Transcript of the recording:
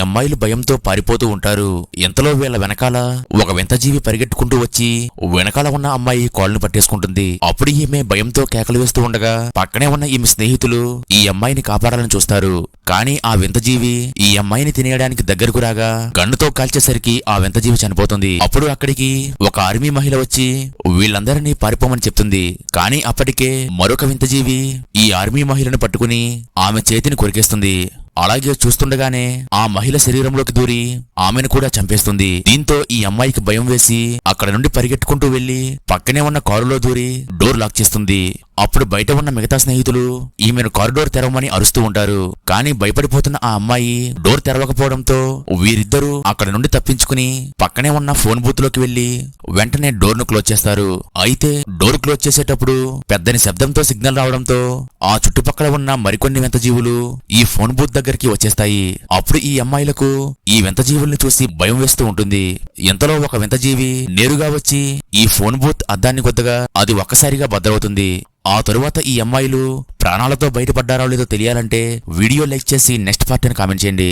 అమ్మాయిలు భయంతో పారిపోతూ ఉంటారు. ఎంతలో వీళ్ళ వెనకాల ఒక వింత జీవి పరిగెట్టుకుంటూ వచ్చి వెనకాల ఉన్న అమ్మాయి కాళ్ళను పట్టేసుకుంటుంది. అప్పుడు ఈమె భయంతో కేకలు వేస్తూ ఉండగా పక్కనే ఉన్న ఈమె స్నేహితులు ఈ అమ్మాయిని కాపాడాలని చూస్తారు. కానీ ఆ వింత జీవి ఈ అమ్మాయిని తినేయడానికి దగ్గరకు రాగా గన్నుతో కాల్చేసరికి ఆ వింత జీవి చనిపోతుంది. అప్పుడు అక్కడికి ఒక ఆర్మీ మహిళ వచ్చి వీళ్ళందరినీ పారిపోమని చెప్తుంది. కానీ అప్పటికే మరొక వింత జీవి ఈ ఆర్మీ మహిళను పట్టుకుని ఆమె చేతిని కొరికేస్తుంది. అలాగే చూస్తుండగానే ఆ మహిళ శరీరంలోకి దూరి ఆమెను కూడా చంపేస్తుంది. దీంతో ఈ అమ్మాయికి భయం వేసి అక్కడ నుండి పరిగెట్టుకుంటూ వెళ్లి పక్కనే ఉన్న కారులో దూరి డోర్ లాక్ చేస్తుంది. అప్పుడు బయట ఉన్న మిగతా స్నేహితులు ఈమెను కారిడోర్ తెరవమని అరుస్తూ ఉంటారు. కానీ భయపడిపోతున్న ఆ అమ్మాయి డోర్ తెరవకపోవడంతో వీరిద్దరూ అక్కడ నుండి తప్పించుకుని పక్కనే ఉన్న ఫోన్ బూత్ లోకి వెళ్లి వెంటనే డోర్ ను క్లోజ్ చేస్తారు. అయితే డోర్ క్లోజ్ చేసేటప్పుడు పెద్దని శబ్దంతో సిగ్నల్ రావడంతో ఆ చుట్టుపక్కల ఉన్న మరికొన్ని వింత జీవులు ఈ ఫోన్ బూత్ దగ్గరికి వచ్చేస్తాయి. అప్పుడు ఈ అమ్మాయిలకు ఈ వింత జీవుల్ని చూసి భయం వేస్తూ ఉంటుంది. ఎంతలో ఒక వింత జీవి నేరుగా వచ్చి ఈ ఫోన్ బూత్ అద్దాన్ని కొద్దగా అది ఒక్కసారిగా బద్దలవుతుంది. ఆ తరువాత ఈ అమ్మాయిలు ప్రాణాలతో బయటపడ్డారో లేదో తెలియాలంటే వీడియో లైక్ చేసి నెక్స్ట్ పార్ట్ అని కామెంట్ చేయండి.